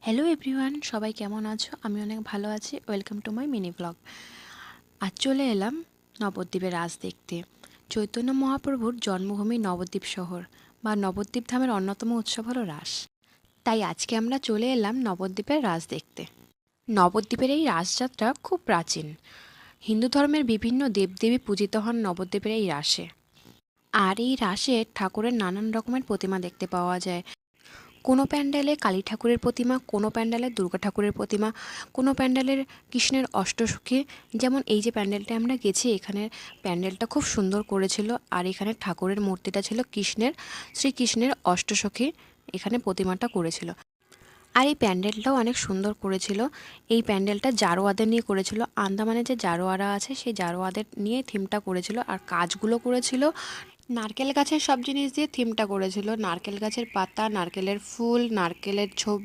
Hello everyone, সবাই কেমন আছো? আমি অনেক ভালো আছি। Welcome to my mini blog. আজ চলে এলাম নবদ্বীপের রাস দেখতে। চৈতন্য মহাপ্রভুর জন্মভূমি নবদ্বীপ শহর বা নবদ্বীপ ধামের অন্যতম উৎসব হলো রাস। তাই আজকে আমরা চলে এলাম নবদ্বীপের রাস দেখতে। নবদ্বীপের এই রাসযাত্রা খুব প্রাচীন। হিন্দু ধর্মের বিভিন্ন দেবদেবী পূজিত হন নবদ্বীপের এই রাসে। আর এই রাসে ঠাকুরের নানান রকমের প্রতিমা দেখতে পাওয়া যায়। কোনো প্যান্ডেলে কালী ঠাকুরের প্রতিমা, কোনো প্যান্ডেলে দুর্গা ঠাকুরের প্রতিমা, কোনো প্যান্ডেলের কৃষ্ণের অষ্টসখী। যেমন এই যে প্যান্ডেলটা আমরা গেছি, এখানের প্যান্ডেলটা খুব সুন্দর করেছিল। আর এখানে ঠাকুরের মূর্তিটা ছিল শ্রীকৃষ্ণের অষ্টসখী, এখানে প্রতিমাটা করেছিল। আর এই প্যান্ডেলটাও অনেক সুন্দর করেছিল। এই প্যান্ডেলটা জারোয়াদের নিয়ে করেছিল। আন্দামানে যে জারোয়ারা আছে সেই জারোয়াদের নিয়ে থিমটা করেছিল। আর কাজগুলো করেছিল নারকেল গাছের সব জিনিস দিয়ে থিমটা করেছিল। নারকেল গাছের পাতা, নারকেলের ফুল, নারকেলের ছবি,